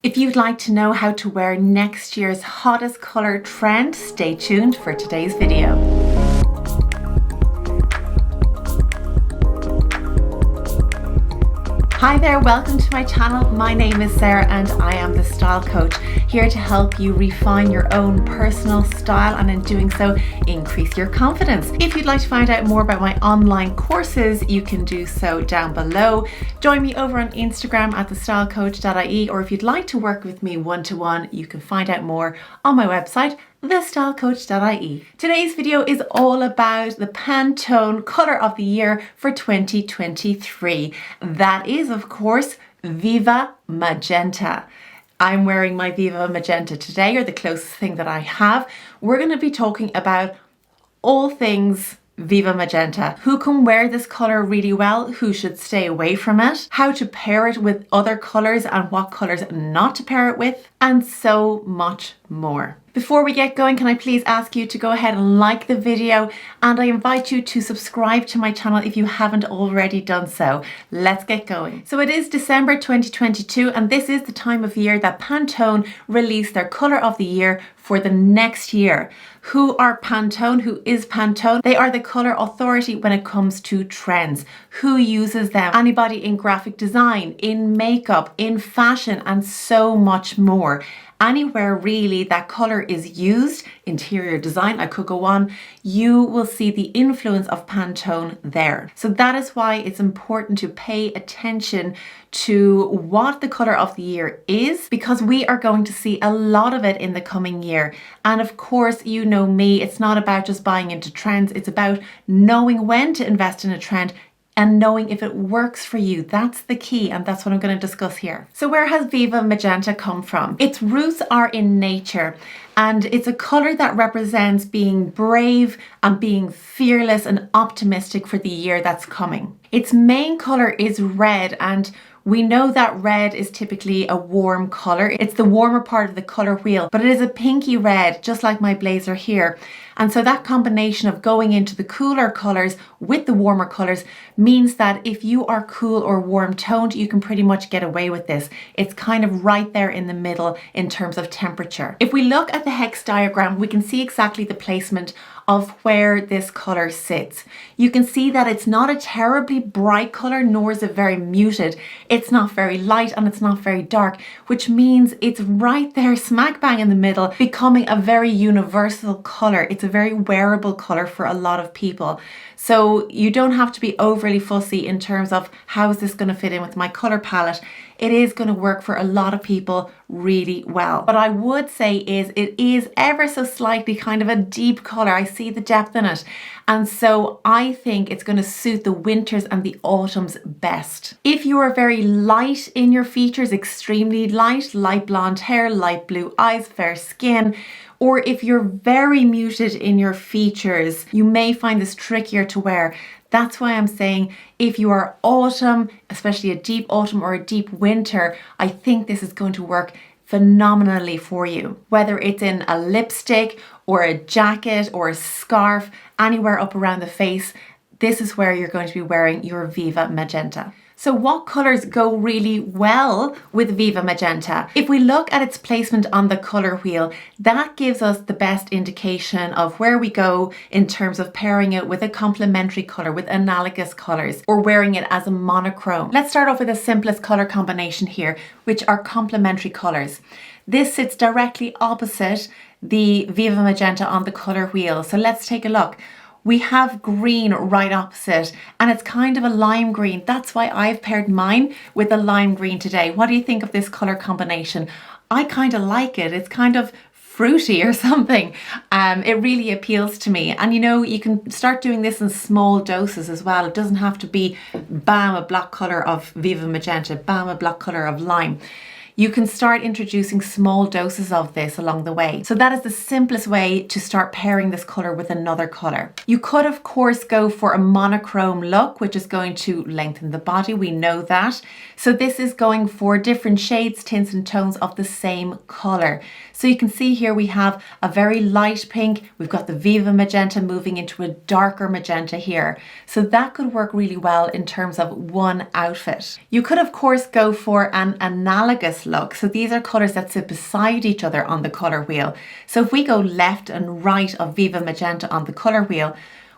If you'd like to know how to wear next year's hottest colour trend, stay tuned for today's video. Hi there, welcome to my channel. My name is Sarah and I am the style coach, here to help you refine your own personal style and in doing so increase your confidence. If you'd like to find out more about my online courses, you can do so down below. Join me over on Instagram at thestylecoach.ie, or if you'd like to work with me one-to-one, you can find out more on my website thestylecoach.ie. Today's video is all about the Pantone colour of the year for 2023. That is, of course, Viva Magenta. I'm wearing my Viva Magenta today, or the closest thing that I have. We're going to be talking about all things Viva Magenta. Who can wear this colour really well, who should stay away from it, how to pair it with other colours and what colours not to pair it with, and so much more. Before we get going, can I please ask you to go ahead and like the video, and I invite you to subscribe to my channel if you haven't already done so. Let's get going. So it is December 2022 and this is the time of year that Pantone released their colour of the year for the next year. Who are Pantone? Who is Pantone? They are the colour authority when it comes to trends. Who uses them? Anybody in graphic design, in makeup, in fashion, and so much more. Anywhere really that colour is used, interior design, I could go on, you will see the influence of Pantone there. So that is why it's important to pay attention to what the colour of the year is, because we are going to see a lot of it in the coming year. And of course, you know me, it's not about just buying into trends, it's about knowing when to invest in a trend and knowing if it works for you. That's the key, and that's what I'm going to discuss here. So where has Viva Magenta come from? Its roots are in nature, and it's a colour that represents being brave and being fearless and optimistic for the year that's coming. Its main colour is red, and we know that red is typically a warm colour. It's the warmer part of the colour wheel, but it is a pinky red, just like my blazer here. And so that combination of going into the cooler colours with the warmer colours means that if you are cool or warm toned, you can pretty much get away with this. It's kind of right there in the middle in terms of temperature. If we look at the hex diagram, we can see exactly the placement of where this colour sits. You can see that it's not a terribly bright colour, nor is it very muted. It's not very light and it's not very dark, which means it's right there smack bang in the middle, becoming a very universal colour. It's a very wearable colour for a lot of people. So you don't have to be overly fussy in terms of how is this going to fit in with my colour palette. It is going to work for a lot of people really well. What I would say is it is ever so slightly kind of a deep colour. I see the depth in it. And so I think it's going to suit the winters and the autumns best. If you are very light in your features, extremely light blonde hair, light blue eyes, fair skin, or if you're very muted in your features, you may find this trickier to wear. That's why I'm saying if you are autumn, especially a deep autumn or a deep winter, I think this is going to work phenomenally for you. Whether it's in a lipstick or a jacket or a scarf, anywhere up around the face, this is where you're going to be wearing your Viva Magenta. So what colours go really well with Viva Magenta? If we look at its placement on the colour wheel, that gives us the best indication of where we go in terms of pairing it with a complementary colour, with analogous colours, or wearing it as a monochrome. Let's start off with the simplest colour combination here, which are complementary colours. This sits directly opposite the Viva Magenta on the colour wheel. So let's take a look. We have green right opposite, and it's kind of a lime green. That's why I've paired mine with a lime green today. What do you think of this colour combination? I kind of like it. It's kind of fruity or something. It really appeals to me. And you know, you can start doing this in small doses as well. It doesn't have to be bam, a block colour of Viva Magenta, bam, a block colour of lime. You can start introducing small doses of this along the way. So that is the simplest way to start pairing this colour with another colour. You could of course go for a monochrome look, which is going to lengthen the body, we know that. So this is going for different shades, tints and tones of the same colour. So you can see here we have a very light pink, we've got the Viva Magenta moving into a darker magenta here. So that could work really well in terms of one outfit. You could of course go for an analogous look. So these are colours that sit beside each other on the colour wheel. So if we go left and right of Viva Magenta on the colour wheel,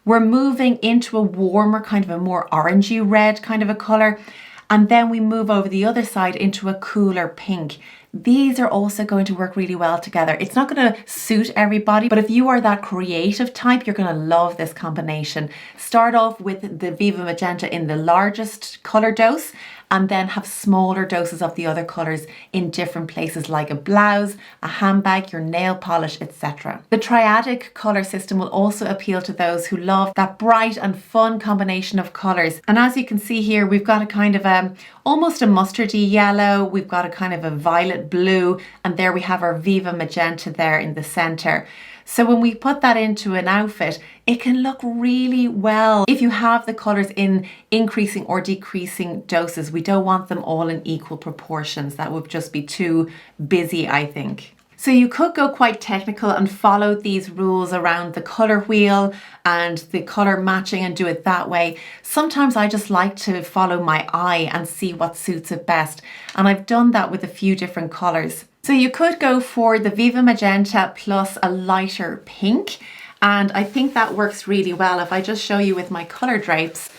we're moving into a warmer, kind of a more orangey red kind of a colour. And then we move over the other side into a cooler pink. These are also going to work really well together. It's not going to suit everybody, but if you are that creative type, you're going to love this combination. Start off with the Viva Magenta in the largest colour dose, and then have smaller doses of the other colours in different places, like a blouse, a handbag, your nail polish, etc. The triadic colour system will also appeal to those who love that bright and fun combination of colours. And as you can see here, we've got a kind of almost a mustardy yellow, we've got a kind of a violet blue, and there we have our Viva Magenta there in the centre. So when we put that into an outfit, it can look really well. If you have the colours in increasing or decreasing doses, we don't want them all in equal proportions. That would just be too busy, I think. So you could go quite technical and follow these rules around the colour wheel and the colour matching and do it that way. Sometimes I just like to follow my eye and see what suits it best. And I've done that with a few different colours. So you could go for the Viva Magenta plus a lighter pink. And I think that works really well. If I just show you with my colour drapes,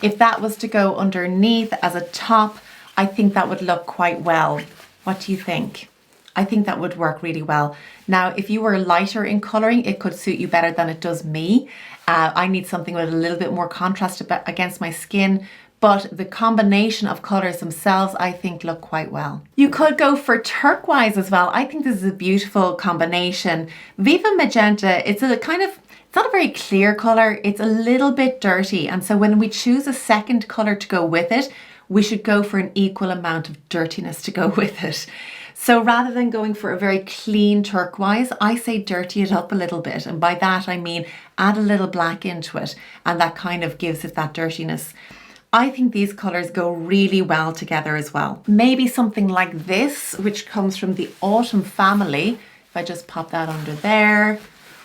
if that was to go underneath as a top, I think that would look quite well. What do you think? I think that would work really well. Now, if you were lighter in colouring, it could suit you better than it does me. I need something with a little bit more contrast against my skin, but the combination of colours themselves, I think, look quite well. You could go for turquoise as well. I think this is a beautiful combination. Viva Magenta, it's not a very clear colour, it's a little bit dirty. And so when we choose a second colour to go with it, we should go for an equal amount of dirtiness to go with it. So rather than going for a very clean turquoise, I say dirty it up a little bit. And by that, I mean add a little black into it, and that kind of gives it that dirtiness. I think these colours go really well together as well. Maybe something like this, which comes from the Autumn family. If I just pop that under there,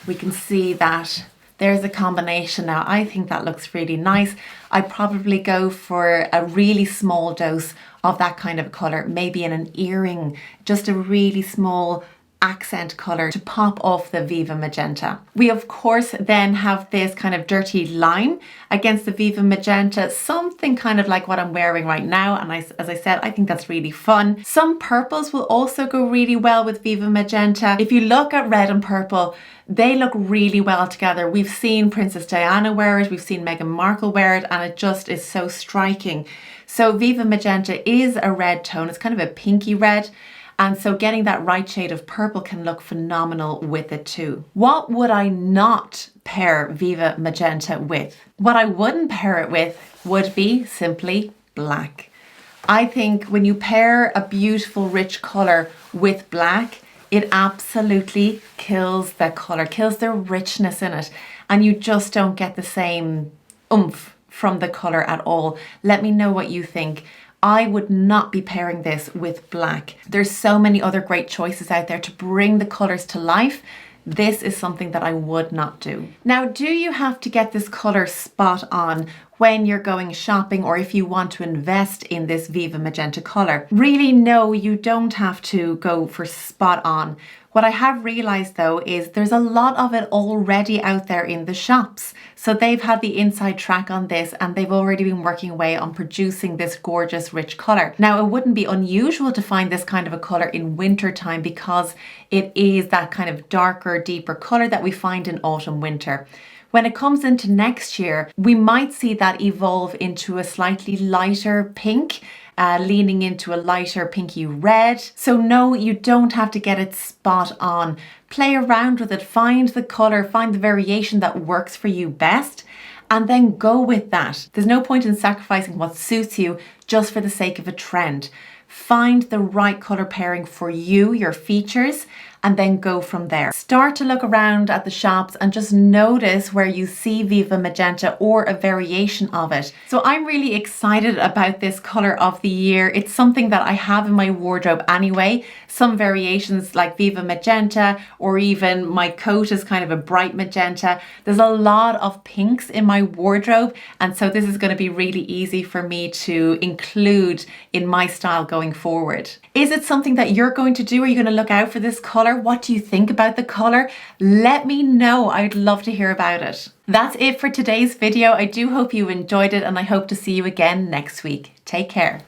we can see that there's a combination now. I think that looks really nice. I'd probably go for a really small dose of that kind of colour, maybe in an earring, just a really small accent colour to pop off the Viva Magenta. We of course then have this kind of dirty lime against the Viva Magenta, something kind of like what I'm wearing right now, and as I said, I think that's really fun. Some purples will also go really well with Viva Magenta. If you look at red and purple, they look really well together. We've seen Princess Diana wear it, we've seen Meghan Markle wear it, and it just is so striking. So Viva Magenta is a red tone, it's kind of a pinky red. And so getting that right shade of purple can look phenomenal with it too. What would I not pair Viva Magenta with? What I wouldn't pair it with would be simply black. I think when you pair a beautiful rich colour with black, it absolutely kills the colour, kills the richness in it. And you just don't get the same oomph from the colour at all. Let me know what you think. I would not be pairing this with black. There's so many other great choices out there to bring the colours to life. This is something that I would not do. Now, do you have to get this colour spot on when you're going shopping, or if you want to invest in this Viva Magenta colour? Really, no, you don't have to go for spot on. What I have realised though is there's a lot of it already out there in the shops. So they've had the inside track on this and they've already been working away on producing this gorgeous rich colour. Now, it wouldn't be unusual to find this kind of a colour in winter time because it is that kind of darker, deeper colour that we find in autumn, winter. When it comes into next year, we might see that evolve into a slightly lighter pink, leaning into a lighter pinky red. So no, you don't have to get it spot on. Play around with it, find the colour, find the variation that works for you best, and then go with that. There's no point in sacrificing what suits you just for the sake of a trend. Find the right colour pairing for you, your features, and then go from there. Start to look around at the shops and just notice where you see Viva Magenta or a variation of it. So I'm really excited about this color of the year. It's something that I have in my wardrobe anyway. Some variations like Viva Magenta, or even my coat is kind of a bright magenta. There's a lot of pinks in my wardrobe, and so this is going to be really easy for me to include in my style going forward. Is it something that you're going to do? Are you going to look out for this color? What do you think about the color? Let me know. I'd love to hear about it. That's it for today's video. I do hope you enjoyed it, and I hope to see you again next week. Take care.